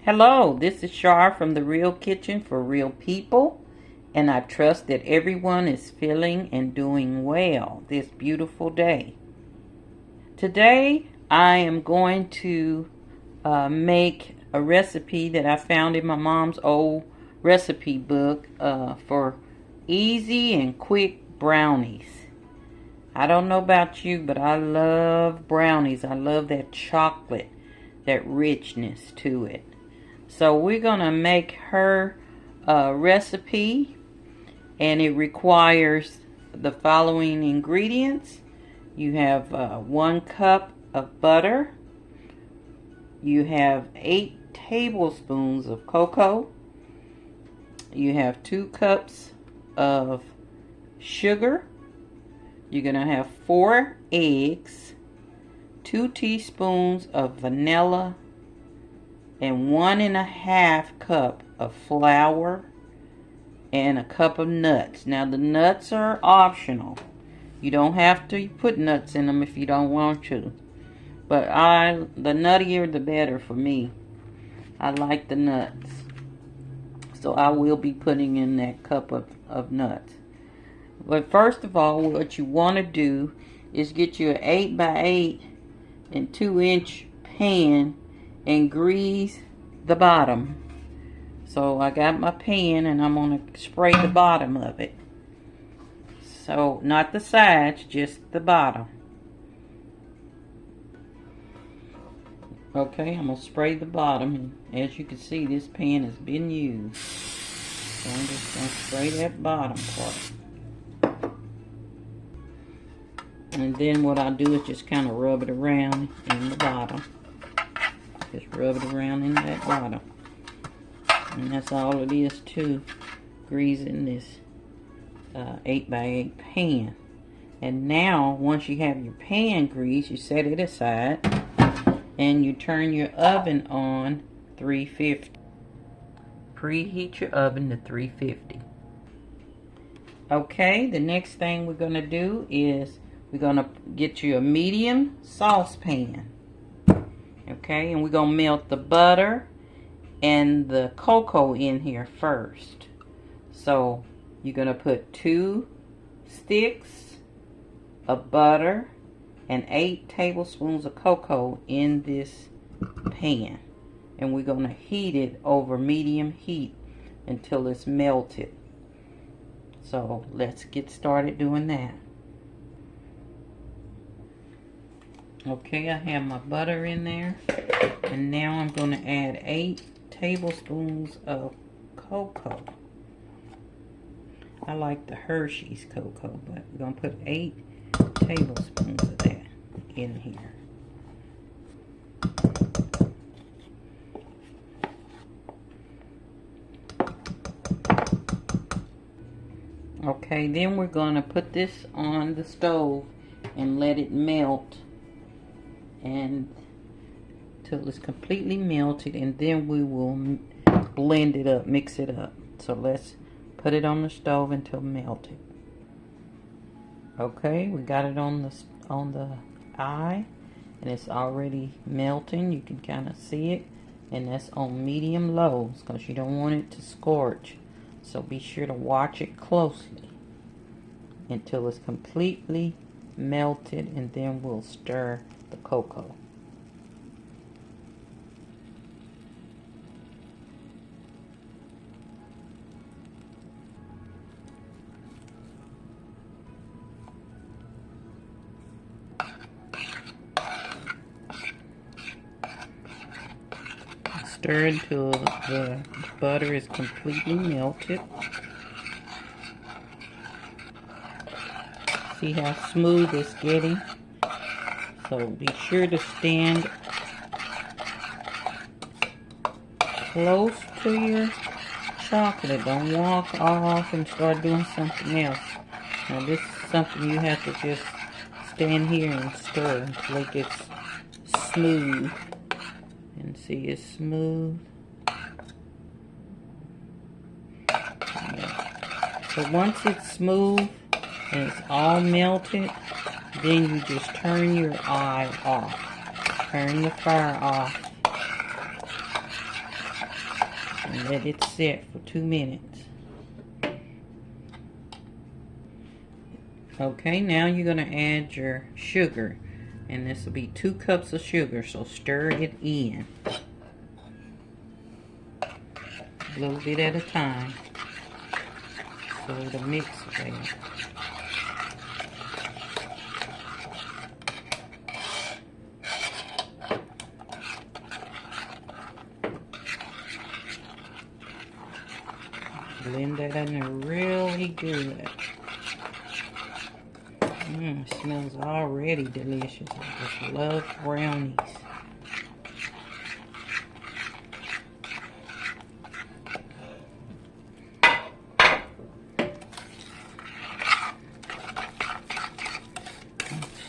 Hello, this is Shar from The Real Kitchen for Real People, and I trust that everyone is feeling and doing well this beautiful day. Today, I am going to make a recipe that I found in my mom's old recipe book for easy and quick brownies. I don't know about you, but I love brownies. I love that chocolate, that richness to it. So we're going to make her recipe, and it requires the following ingredients. You have 1 cup of butter. You have 8 tablespoons of cocoa. You have 2 cups of sugar. You're going to have 4 eggs, 2 teaspoons of vanilla, and 1½ cup of flour, and a cup of nuts. Now the nuts are optional. You don't have to put nuts in them if you don't want to. But the nuttier the better for me. I like the nuts. So I will be putting in that cup of nuts. But first of all, what you want to do is get you an 8x8 and 2-inch pan and grease the bottom. So I got my pan and I'm going to spray the bottom of it. So not the sides, just the bottom. Okay, I'm going to spray the bottom. And as you can see, this pan has been used. So I'm just going to spray that bottom part. And then what I do is just kind of rub it around in the bottom. Just rub it around in that bottom. And that's all it is to greasing this 8x8 pan. And now, once you have your pan greased, you set it aside. And you turn your oven on 350. Preheat your oven to 350. Okay, the next thing we're going to do is we're going to get you a medium saucepan. Okay, and we're going to melt the butter and the cocoa in here first. So you're going to put 2 sticks of butter and 8 tablespoons of cocoa in this pan. And we're going to heat it over medium heat until it's melted. So let's get started doing that. Okay, I have my butter in there, and now I'm going to add 8 tablespoons of cocoa. I like the Hershey's cocoa, but we're going to put 8 tablespoons of that in here. Okay, then we're going to put this on the stove and let it melt and till it's completely melted, and then we will blend it up, mix it up. So let's put it on the stove until melted. Okay, we got it on the eye, and it's already melting. You can kind of see it, and that's on medium low because you don't want it to scorch. So be sure to watch it closely until it's completely melted, and then we'll stir the cocoa. Stir until the butter is completely melted. See how smooth it's getting? So be sure to stand close to your chocolate. Don't walk off and start doing something else. Now this is something you have to just stand here and stir until it gets smooth. And see, it's smooth. So once it's smooth and it's all melted, then you just turn your eye off. Turn the fire off. and let it set for 2 minutes. Okay, now you're going to add your sugar, and this will be 2 cups of sugar, so stir it in a little bit at a time so it'll mix well. Blend that in there really good. It smells already delicious. I just love brownies.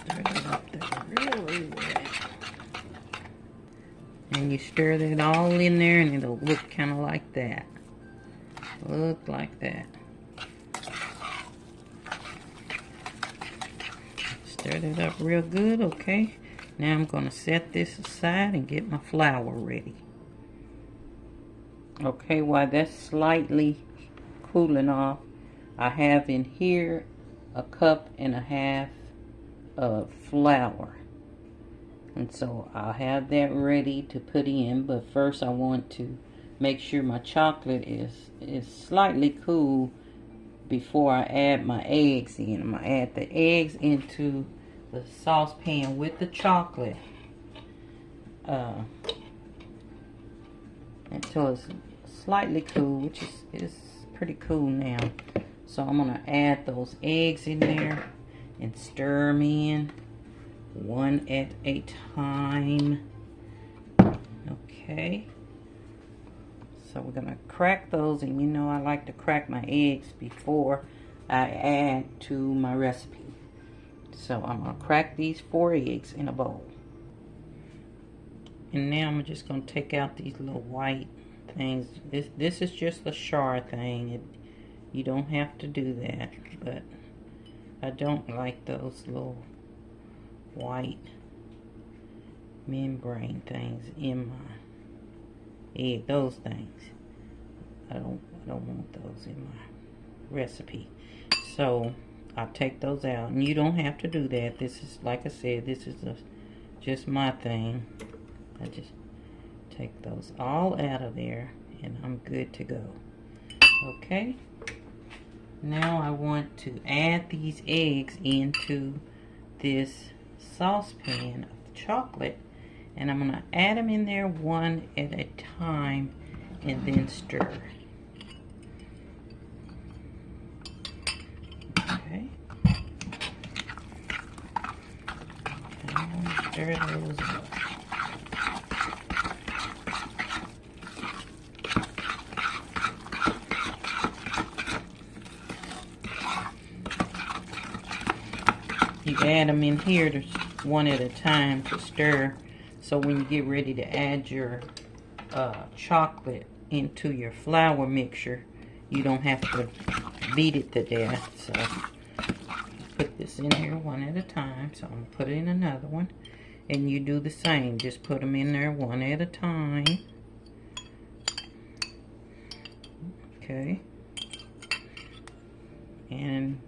Stir it up there really well. And you stir that all in there and it'll look kind of like that. Look like that. Stir that up real good, okay? Now I'm going to set this aside and get my flour ready. Okay, while that's slightly cooling off, I have in here 1.5 cups of flour. And so I'll have that ready to put in, but first I want to make sure my chocolate is slightly cool before I add my eggs in. I'm going to add the eggs into the saucepan with the chocolate until it's slightly cool, which is pretty cool now. So I'm going to add those eggs in there and stir them in one at a time. Okay. So we're going to crack those, and you know I like to crack my eggs before I add to my recipe. So I'm going to crack these 4 eggs in a bowl. And now I'm just going to take out these little white things. This is just the Shar thing. You don't have to do that, but I don't like those little white membrane things in my egg. Those things, I don't want those in my recipe. So I'll take those out, and you don't have to do that. This is, like I said, this is just my thing. I just take those all out of there and I'm good to go. Okay, now I want to add these eggs into this saucepan of chocolate, and I'm going to add them in there one at a time and then stir. Okay. And stir those up. You add them in here to one at a time to stir, so when you get ready to add your chocolate into your flour mixture, you don't have to beat it to death. So put this in here one at a time. So I'm going to put in another one, and you do the same. Just put them in there one at a time. Okay. And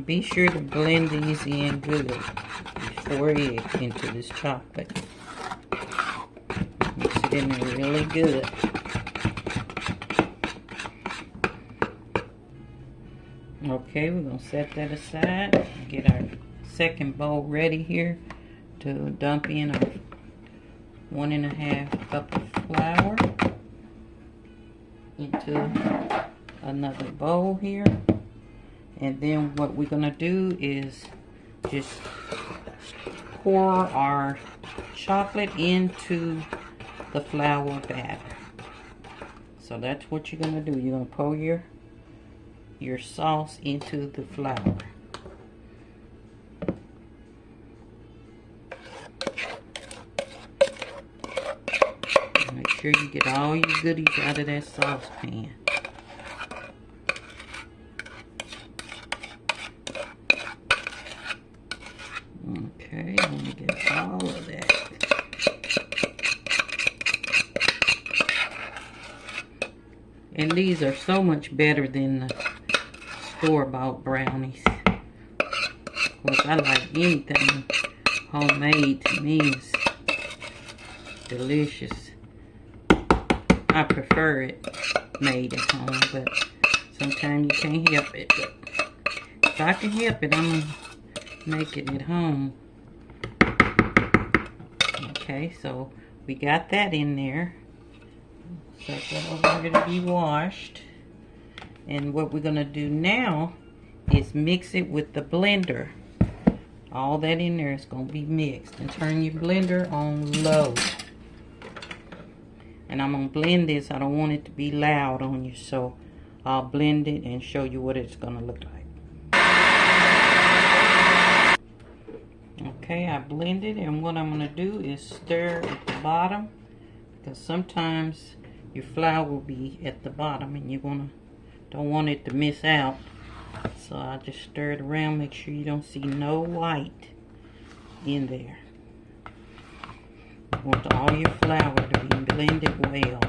be sure to blend these in good before you get into this chocolate. Mix it in there really good. Okay, we're going to set that aside. Get our second bowl ready here to dump in our 1.5 cup of flour into another bowl here. And then what we're going to do is just pour our chocolate into the flour batter. So that's what you're going to do. You're going to pour your sauce into the flour. Make sure you get all your goodies out of that saucepan. And these are so much better than the store-bought brownies. Of course, I like anything homemade. To me is delicious. I prefer it made at home, but sometimes you can't help it. But if I can help it, I'm going to make it at home. Okay, so we got that in there. Set that over here to be washed. And what we're going to do now is mix it with the blender. All that in there is going to be mixed. And turn your blender on low. And I'm going to blend this. I don't want it to be loud on you, so I'll blend it and show you what it's going to look like. Okay, I blended, and what I'm going to do is stir at the bottom, because sometimes your flour will be at the bottom and you don't want it to miss out. So I just stir it around, make sure you don't see no white in there. You want all your flour to be blended well.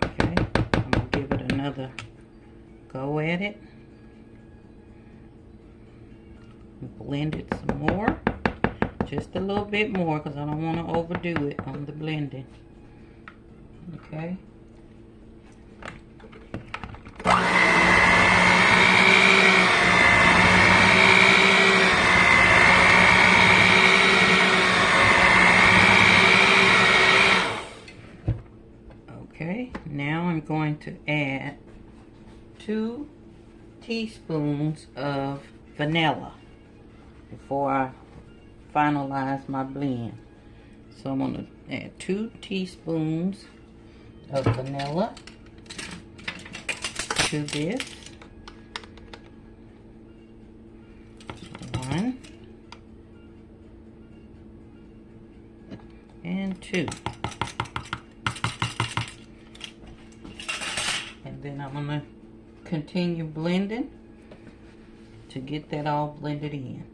Okay, I'm going to give it another go at it. Blend it some more. Just a little bit more, because I don't want to overdo it on the blending. Okay. Okay, now I'm going to add 2 teaspoons of vanilla before I finalize my blend. So I'm going to add 2 teaspoons of vanilla to this. 1 and 2. And then I'm going to continue blending to get that all blended in.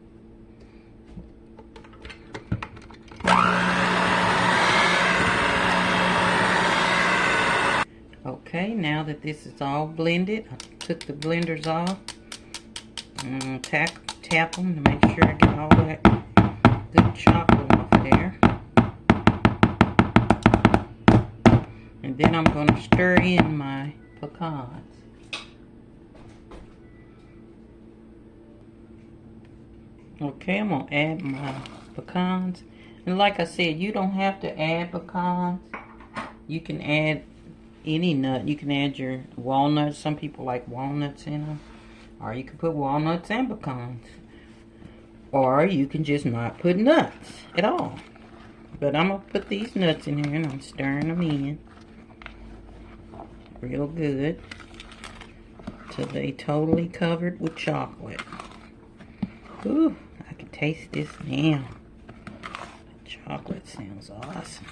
Okay, now that this is all blended, I took the blenders off. Tap them to make sure I get all that good chocolate off there. And then I'm going to stir in my pecans. Okay, I'm going to add my pecans. And like I said, you don't have to add pecans. You can add any nut. You can add your walnuts. Some people like walnuts in them. Or you can put walnuts and pecans. Or you can just not put nuts at all. But I'm going to put these nuts in here and I'm stirring them in real good till they totally covered with chocolate. Ooh, I can taste this now. The chocolate sounds awesome.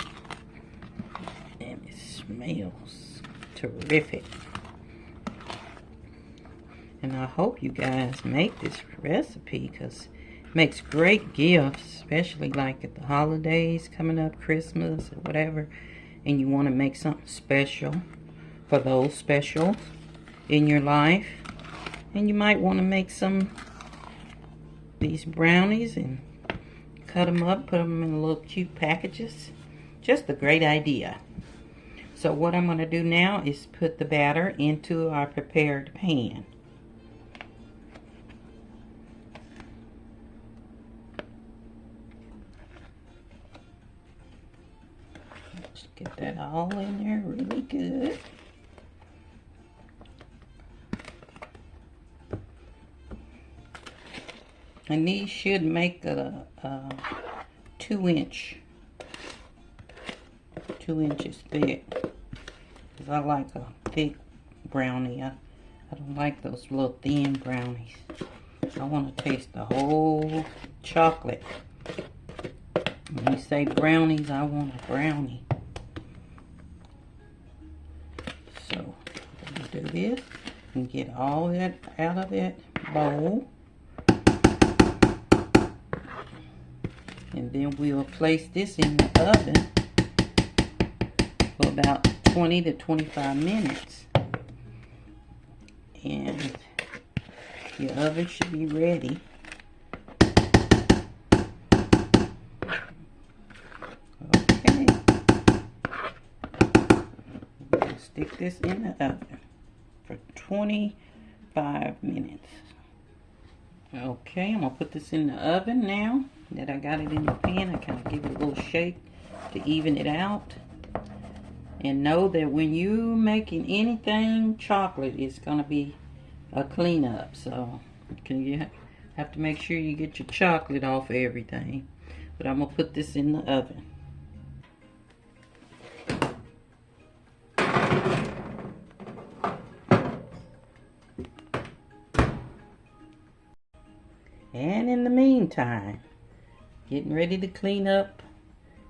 And it smells terrific. And I hope you guys make this recipe, because it makes great gifts, especially like at the holidays coming up, Christmas or whatever, and you want to make something special for those specials in your life. And you might want to make these brownies and cut them up, put them in little cute packages. Just a great idea. So what I'm going to do now is put the batter into our prepared pan. Let's get that all in there really good. And these should make a 2 inches thick, because I like a thick brownie. I don't like those little thin brownies. I want to taste the whole chocolate. When we say brownies, I want a brownie. So I'm going to do this and get all that out of that bowl. And then we'll place this in the oven for about 20 to 25 minutes. And your oven should be ready. Okay. I'm going to stick this in the oven for 25 minutes. Okay, I'm going to put this in the oven now that I got it in the pan. I kind of give it a little shake to even it out. And know that when you're making anything chocolate, it's going to be a cleanup. So you have to make sure you get your chocolate off of everything. But I'm going to put this in the oven. And in the meantime, getting ready to clean up.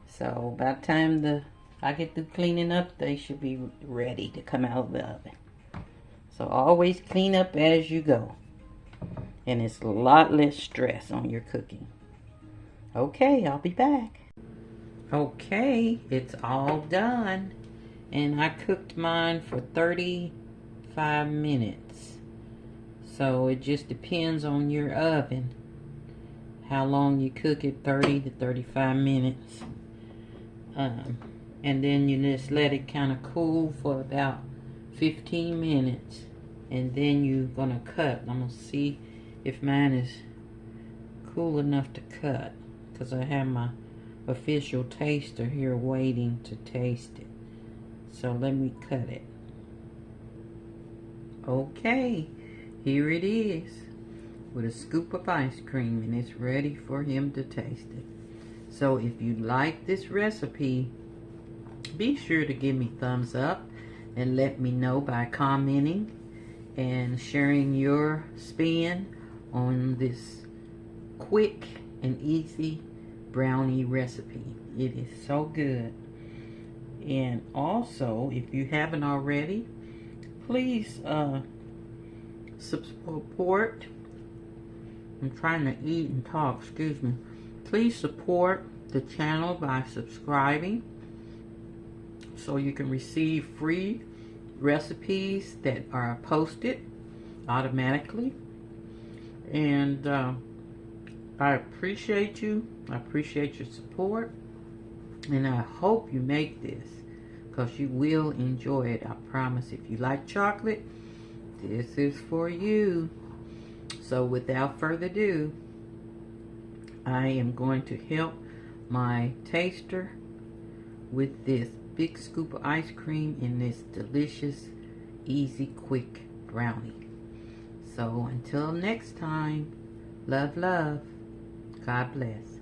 So by the time I get through cleaning up, they should be ready to come out of the oven. So always clean up as you go. And it's a lot less stress on your cooking. Okay, I'll be back. Okay, it's all done. And I cooked mine for 35 minutes. So it just depends on your oven how long you cook it, 30 to 35 minutes. And then you just let it kind of cool for about 15 minutes. And then you're going to cut. I'm going to see if mine is cool enough to cut. Because I have my official taster here waiting to taste it. So let me cut it. Okay, here it is. With a scoop of ice cream. And it's ready for him to taste it. So if you like this recipe, be sure to give me thumbs up and let me know by commenting and sharing your spin on this quick and easy brownie recipe. It is so good. And also, if you haven't already, please support. I'm trying to eat and talk, excuse me. Please support the channel by subscribing so you can receive free recipes that are posted automatically. And I appreciate you. I appreciate your support. And I hope you make this because you will enjoy it. I promise. If you like chocolate, this is for you. So without further ado, I am going to help my taster with this big scoop of ice cream in this delicious, easy, quick brownie. So until next time, love, love. God bless.